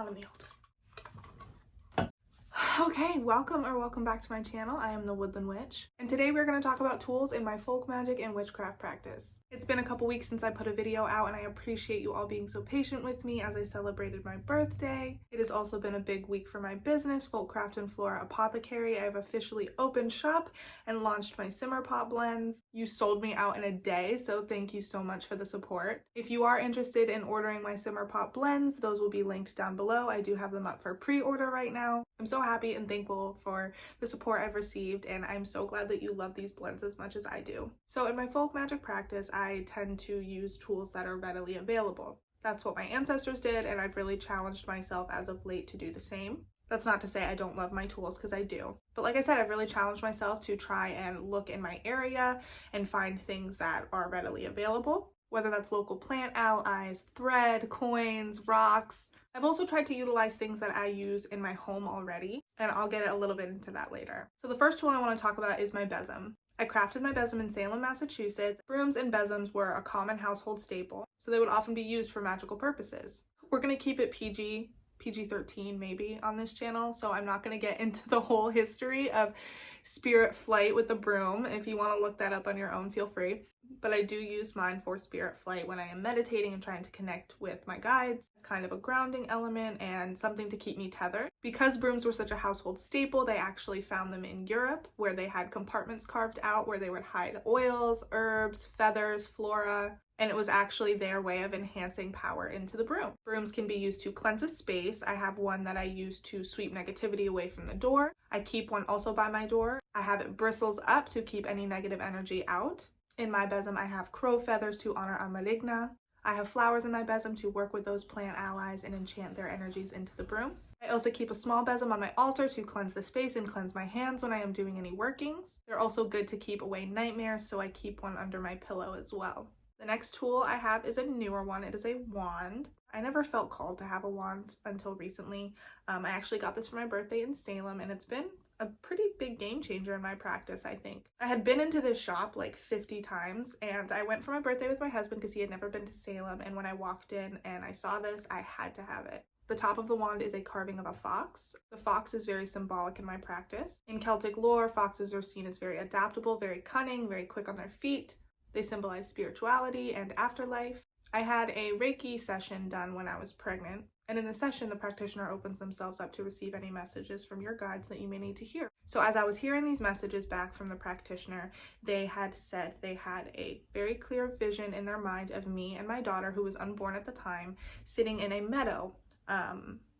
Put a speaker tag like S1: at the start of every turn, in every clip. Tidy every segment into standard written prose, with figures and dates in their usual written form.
S1: in the altar. Okay, welcome back to my channel. I am the Woodland Witch, and today we're going to talk about tools in my folk magic and witchcraft practice. It's been a couple weeks since I put a video out, and I appreciate you all being so patient with me as I celebrated my birthday. It has also been a big week for my business, Folkcraft and Flora Apothecary. I have officially opened shop and launched my simmer pot blends. You sold me out in a day, so thank you so much for the support. If you are interested in ordering my simmer pot blends, those will be linked down below. I do have them up for pre-order right now. I'm so happy and thankful for the support I've received, and I'm so glad that you love these blends as much as I do. So in my folk magic practice, I tend to use tools that are readily available. That's what my ancestors did, and I've really challenged myself as of late to do the same. That's not to say I don't love my tools, because I do. But like I said, I've really challenged myself to try and look in my area and find things that are readily available, whether that's local plant allies, thread, coins, rocks. I've also tried to utilize things that I use in my home already, and I'll get a little bit into that later. So the first tool I want to talk about is my besom. I crafted my besom in Salem, Massachusetts. Brooms and besoms were a common household staple, so they would often be used for magical purposes. We're going to keep it PG-13 maybe on this channel, so I'm not going to get into the whole history of spirit flight with the broom. If you want to look that up on your own, feel free. But I do use mine for spirit flight when I am meditating and trying to connect with my guides. It's kind of a grounding element and something to keep me tethered. Because brooms were such a household staple, they actually found them in Europe, where they had compartments carved out where they would hide oils, herbs, feathers, flora, and it was actually their way of enhancing power into the broom. Brooms can be used to cleanse a space. I have one that I use to sweep negativity away from the door. I keep one also by my door. I have it bristles up to keep any negative energy out. In my besom, I have crow feathers to honor our maligna. I have flowers in my besom to work with those plant allies and enchant their energies into the broom. I also keep a small besom on my altar to cleanse the space and cleanse my hands when I am doing any workings. They're also good to keep away nightmares, so I keep one under my pillow as well. The next tool I have is a newer one. It is a wand. I never felt called to have a wand until recently. I actually got this for my birthday in Salem, and it's been a pretty big game changer in my practice, I think. I had been into this shop like 50 times, and I went for my birthday with my husband because he had never been to Salem, and when I walked in and I saw this, I had to have it. The top of the wand is a carving of a fox. The fox is very symbolic in my practice. In Celtic lore, foxes are seen as very adaptable, very cunning, very quick on their feet. They symbolize spirituality and afterlife. I had a Reiki session done when I was pregnant, and in the session, the practitioner opens themselves up to receive any messages from your guides that you may need to hear. So as I was hearing these messages back from the practitioner, they had said they had a very clear vision in their mind of me and my daughter, who was unborn at the time, sitting in a meadow,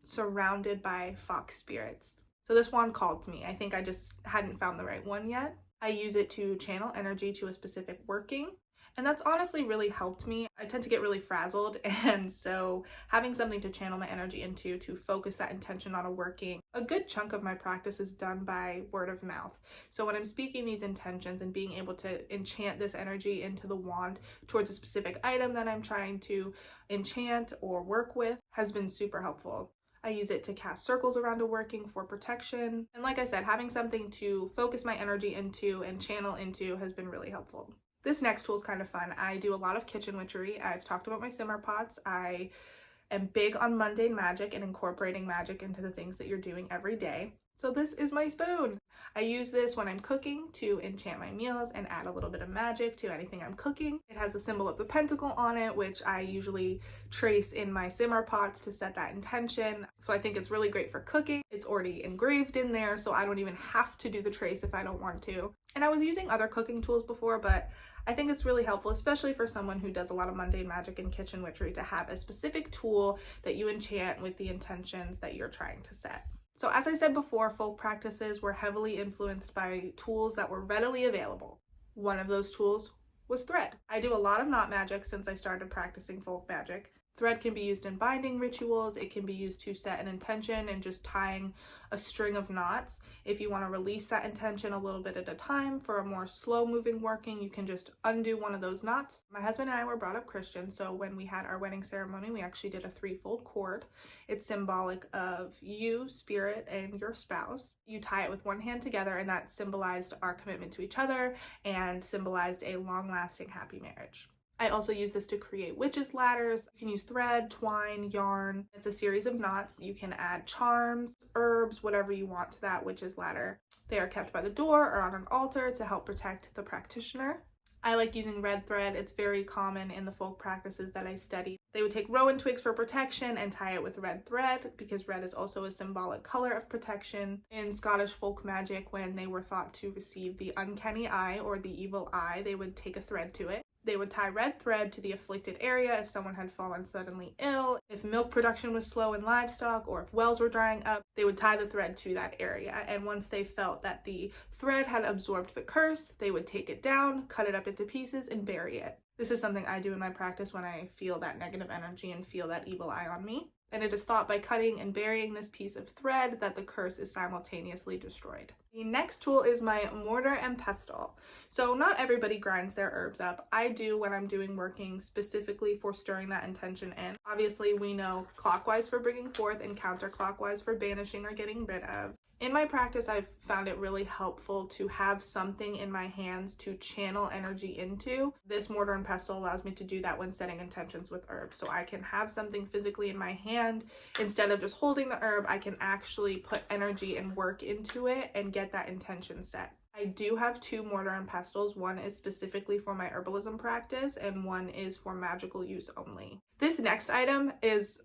S1: surrounded by fox spirits. So this wand called to me. I think I just hadn't found the right one yet. I use it to channel energy to a specific working, and that's honestly really helped me. I tend to get really frazzled, and so having something to channel my energy into, to focus that intention on a working, a good chunk of my practice is done by word of mouth. So when I'm speaking these intentions and being able to enchant this energy into the wand towards a specific item that I'm trying to enchant or work with has been super helpful. I use it to cast circles around a working for protection. And like I said, having something to focus my energy into and channel into has been really helpful. This next tool is kind of fun. I do a lot of kitchen witchery. I've talked about my simmer pots. I am big on mundane magic and incorporating magic into the things that you're doing every day. So this is my spoon. I use this when I'm cooking to enchant my meals and add a little bit of magic to anything I'm cooking. It has the symbol of the pentacle on it, which I usually trace in my simmer pots to set that intention. So I think it's really great for cooking. It's already engraved in there, so I don't even have to do the trace if I don't want to. And I was using other cooking tools before, but I think it's really helpful, especially for someone who does a lot of mundane magic and kitchen witchery, to have a specific tool that you enchant with the intentions that you're trying to set. So as I said before, folk practices were heavily influenced by tools that were readily available. One of those tools was thread. I do a lot of knot magic since I started practicing folk magic. Thread can be used in binding rituals. It can be used to set an intention and just tying a string of knots. If you want to release that intention a little bit at a time for a more slow moving working, you can just undo one of those knots. My husband and I were brought up Christian, so when we had our wedding ceremony, we actually did a threefold cord. It's symbolic of you, spirit, and your spouse. You tie it with one hand together, and that symbolized our commitment to each other and symbolized a long-lasting happy marriage. I also use this to create witches' ladders. You can use thread, twine, yarn. It's a series of knots. You can add charms, herbs, whatever you want to that witch's ladder. They are kept by the door or on an altar to help protect the practitioner. I like using red thread. It's very common in the folk practices that I study. They would take rowan twigs for protection and tie it with red thread because red is also a symbolic color of protection. In Scottish folk magic, when they were thought to receive the uncanny eye or the evil eye, they would take a thread to it. They would tie red thread to the afflicted area if someone had fallen suddenly ill, if milk production was slow in livestock, or if wells were drying up, they would tie the thread to that area. And once they felt that the thread had absorbed the curse, they would take it down, cut it up into pieces, and bury it. This is something I do in my practice when I feel that negative energy and feel that evil eye on me. And it is thought by cutting and burying this piece of thread that the curse is simultaneously destroyed. The next tool is my mortar and pestle. So not everybody grinds their herbs up. I do when I'm doing working specifically for stirring that intention in. Obviously, we know clockwise for bringing forth and counterclockwise for banishing or getting rid of. In my practice, I've found it really helpful to have something in my hands to channel energy into. This mortar and pestle allows me to do that when setting intentions with herbs. So I can have something physically in my hand. Instead of just holding the herb, I can actually put energy and work into it and get that intention set. I do have 2 mortar and pestles. One is specifically for my herbalism practice and one is for magical use only. This next item is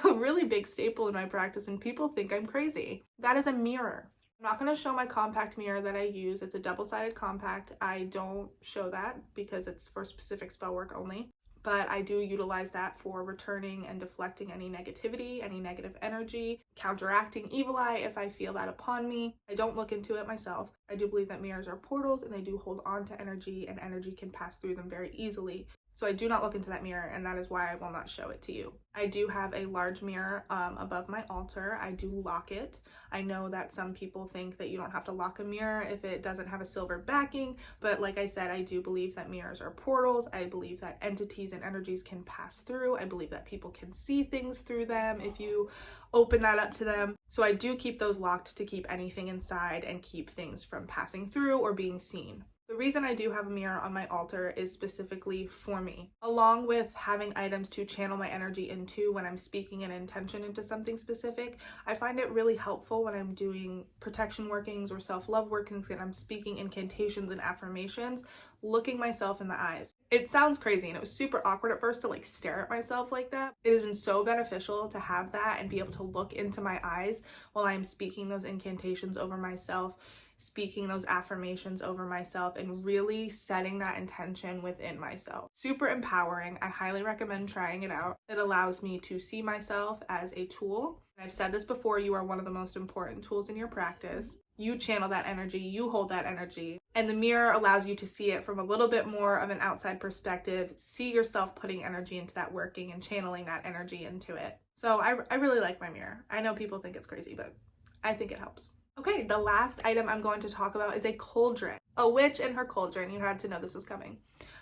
S1: a really big staple in my practice and people think I'm crazy. That is a mirror. I'm not going to show my compact mirror that I use. It's a double-sided compact. I don't show that because it's for specific spell work only. But I do utilize that for returning and deflecting any negativity, any negative energy, counteracting evil eye if I feel that upon me. I don't look into it myself. I do believe that mirrors are portals and they do hold on to energy and energy can pass through them very easily. So I do not look into that mirror and that is why I will not show it to you. I do have a large mirror above my altar. I do lock it. I know that some people think that you don't have to lock a mirror if it doesn't have a silver backing, but like I said, I do believe that mirrors are portals. I believe that entities and energies can pass through. I believe that people can see things through them if you open that up to them. So I do keep those locked to keep anything inside and keep things from passing through or being seen. The reason I do have a mirror on my altar is specifically for me. Along with having items to channel my energy into when I'm speaking an intention into something specific, I find it really helpful when I'm doing protection workings or self-love workings and I'm speaking incantations and affirmations, looking myself in the eyes. It sounds crazy and it was super awkward at first to like stare at myself like that. It has been so beneficial to have that and be able to look into my eyes while I'm speaking those incantations over myself, speaking those affirmations over myself and really setting that intention within myself. Super empowering. I highly recommend trying it out. It allows me to see myself as a tool. I've said this before, you are one of the most important tools in your practice. You channel that energy, you hold that energy, and the mirror allows you to see it from a little bit more of an outside perspective, see yourself putting energy into that working and channeling that energy into it. So I really like my mirror. I know people think it's crazy, but I think it helps. Okay, the last item I'm going to talk about is a cauldron. A witch and her cauldron. You had to know this was coming.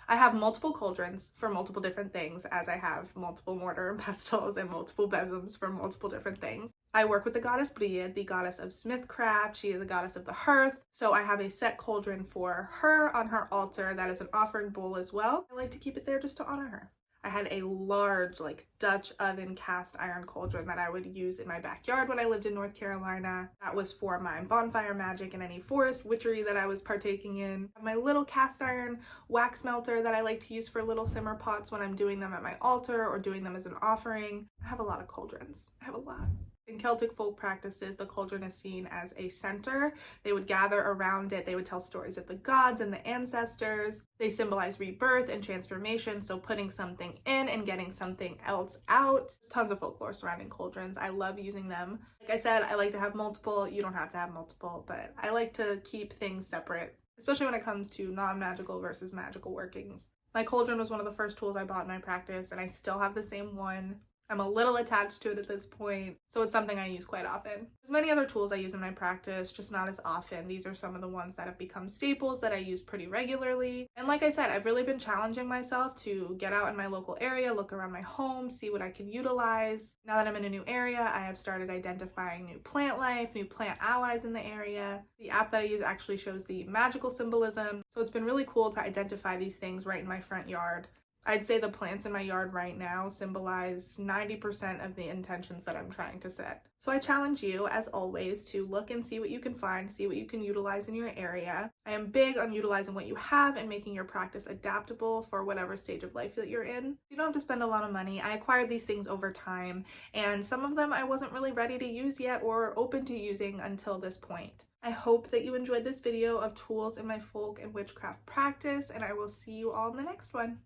S1: I have multiple cauldrons for multiple different things, as I have multiple mortar and pestles and multiple besoms for multiple different things. I work with the goddess Bria, the goddess of smithcraft. She is a goddess of the hearth. So I have a set cauldron for her on her altar. That is an offering bowl as well. I like to keep it there just to honor her. I had a large like Dutch oven cast iron cauldron that I would use in my backyard when I lived in North Carolina. That was for my bonfire magic and any forest witchery that I was partaking in. My little cast iron wax melter that I like to use for little simmer pots when I'm doing them at my altar or doing them as an offering. I have a lot of cauldrons. I have a lot. In Celtic folk practices, the cauldron is seen as a center. They would gather around it. They would tell stories of the gods and the ancestors. They symbolize rebirth and transformation, so putting something in and getting something else out. Tons of folklore surrounding cauldrons. I love using them. Like I said, I like to have multiple. You don't have to have multiple, but I like to keep things separate, especially when it comes to non-magical versus magical workings. My cauldron was one of the first tools I bought in my practice, and I still have the same one. I'm a little attached to it at this point, so it's something I use quite often. There's many other tools I use in my practice, just not as often. These are some of the ones that have become staples that I use pretty regularly. And like I said, I've really been challenging myself to get out in my local area, look around my home, see what I can utilize. Now that I'm in a new area, I have started identifying new plant life, new plant allies in the area. The app that I use actually shows the magical symbolism, so it's been really cool to identify these things right in my front yard. I'd say the plants in my yard right now symbolize 90% of the intentions that I'm trying to set. So I challenge you, as always, to look and see what you can find, see what you can utilize in your area. I am big on utilizing what you have and making your practice adaptable for whatever stage of life that you're in. You don't have to spend a lot of money. I acquired these things over time, and some of them I wasn't really ready to use yet or open to using until this point. I hope that you enjoyed this video of tools in my folk and witchcraft practice, and I will see you all in the next one.